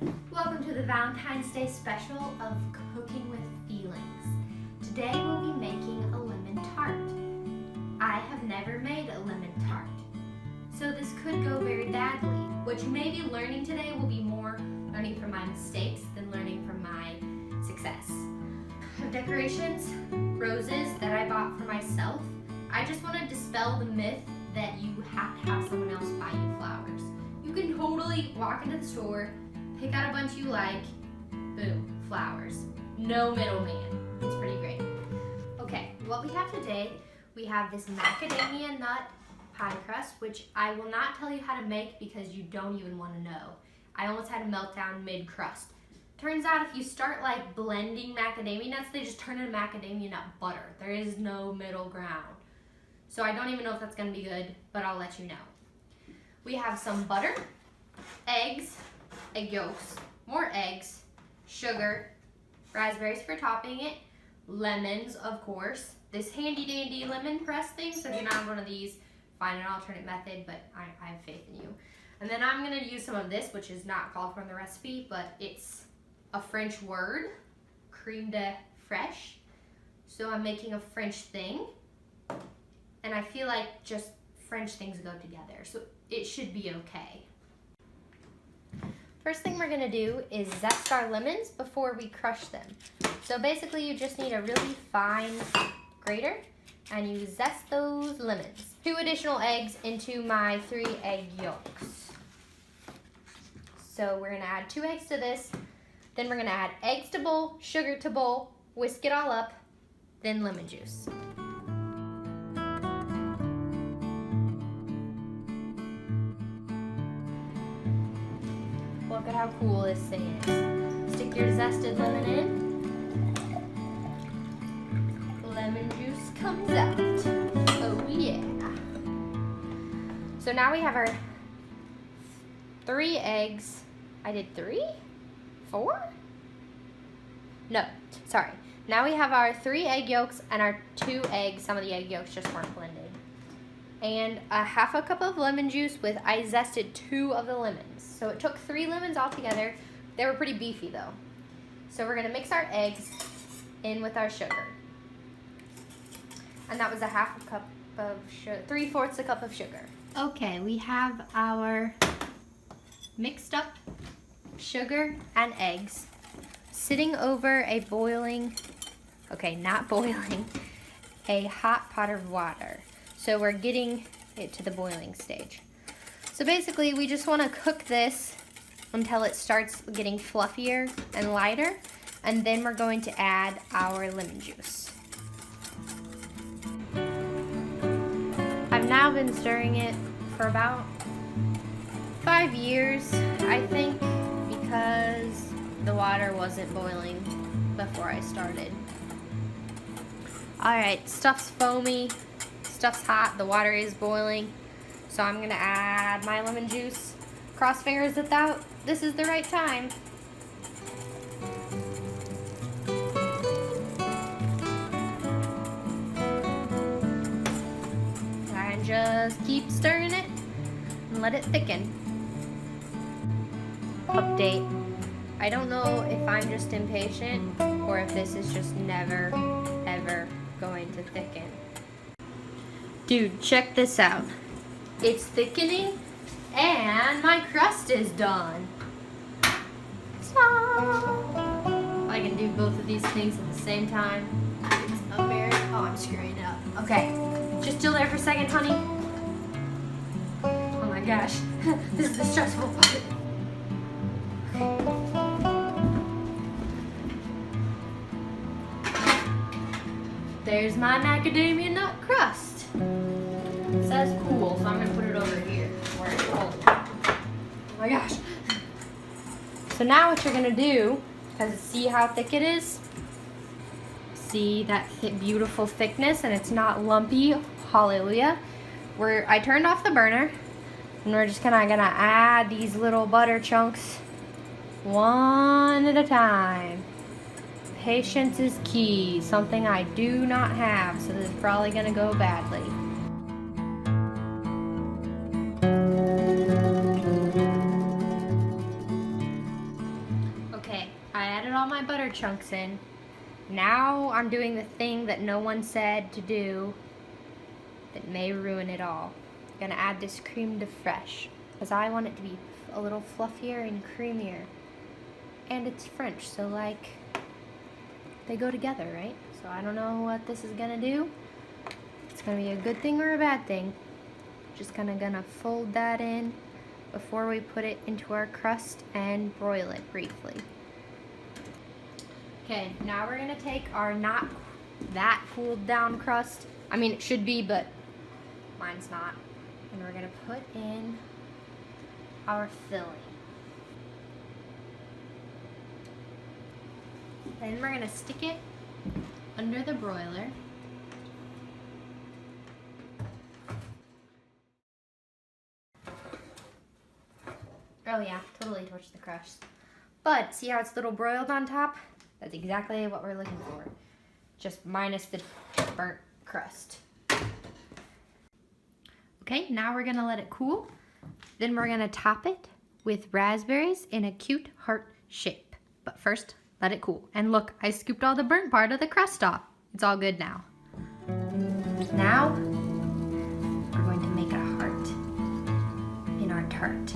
Welcome to the Valentine's Day special of Cooking with Feelings. Today we'll be making a lemon tart. I have never made a lemon tart, so this could go very badly. What you may be learning today will be more learning from my mistakes than learning from my success. I have decorations, roses that I bought for myself. I just want to dispel the myth that you have to have someone else buy you flowers. You can totally walk into the store, pick out a bunch you like, boom, flowers. No middleman. It's pretty great. Okay, what we have today, we have this macadamia nut pie crust, which I will not tell you how to make because you don't even want to know. I almost had a meltdown mid-crust. Turns out if you start like blending macadamia nuts, they just turn into macadamia nut butter. There is no middle ground. So I don't even know if that's gonna be good, but I'll let you know. We have some butter, eggs, egg yolks, more eggs, sugar, raspberries for topping it, lemons, of course, this handy dandy lemon press thing, so if you're not one of these, find an alternate method, but I have faith in you. And then I'm gonna use some of this, which is not called for in the recipe, but it's a French word, Creme de Fraiche. So I'm making a French thing, and I feel like just French things go together, so it should be okay. First thing we're gonna do is zest our lemons before we crush them. So basically you just need a really fine grater and you zest those lemons. 2 additional eggs into my 3 egg yolks. So we're gonna add 2 eggs to this, then we're gonna add eggs to bowl, sugar to bowl, whisk it all up, then lemon juice. Look at how cool this thing is. Stick your zested lemon in. Lemon juice comes out. Oh yeah. So now we have our 3 eggs. I did 3? 4? No, sorry. Now we have our 3 egg yolks and our 2 eggs. Some of the egg yolks just weren't blended. And a half a cup of lemon juice with, I zested 2 of the lemons. So it took 3 lemons all together. They were pretty beefy though. So we're gonna mix our eggs in with our sugar. And that was a half a cup of sugar, 3/4 a cup of sugar. Okay, we have our mixed up sugar and eggs sitting over a boiling, okay, not boiling, a hot pot of water. So we're getting it to the boiling stage. So basically we just want to cook this until it starts getting fluffier and lighter, and then we're going to add our lemon juice. I've now been stirring it for about 5 years, I think, because the water wasn't boiling before I started. Alright, stuff's foamy. Stuff's hot, the water is boiling, so I'm gonna add my lemon juice. Cross fingers that this is the right time. And just keep stirring it and let it thicken. Update. I don't know if I'm just impatient or if this is just never, ever going to thicken. Dude, check this out. It's thickening and my crust is done. Small. I can do both of these things at the same time. It's a very, oh, I'm screwing it up. Okay, just chill there for a second, honey. Oh my gosh, this is the stressful part. There's my macadamia nut crust. It says cool, so I'm gonna put it over here where it's cold. Oh my gosh. So now what you're gonna do, because see how thick it is? See that beautiful thickness, and it's not lumpy, hallelujah. I turned off the burner, and we're just gonna add these little butter chunks one at a time. Patience is key, something I do not have, so this is probably gonna go badly. chunks in. Now I'm doing the thing that no one said to do that may ruin it all. I'm gonna add this creme de fraiche because I want it to be a little fluffier and creamier. And it's French, so like they go together, right? So I don't know what this is gonna do. It's gonna be a good thing or a bad thing. Just gonna fold that in before we put it into our crust and broil it briefly. Okay, now we're gonna take our not that cooled down crust. I mean, it should be, but mine's not. And we're gonna put in our filling. Then we're gonna stick it under the broiler. Oh yeah, totally torch the crust. But see how it's a little broiled on top? That's exactly what we're looking for. Just minus the burnt crust. Okay, now we're gonna let it cool. Then we're gonna top it with raspberries in a cute heart shape. But first, let it cool. And look, I scooped all the burnt part of the crust off. It's all good now. Now, we're going to make a heart in our tart.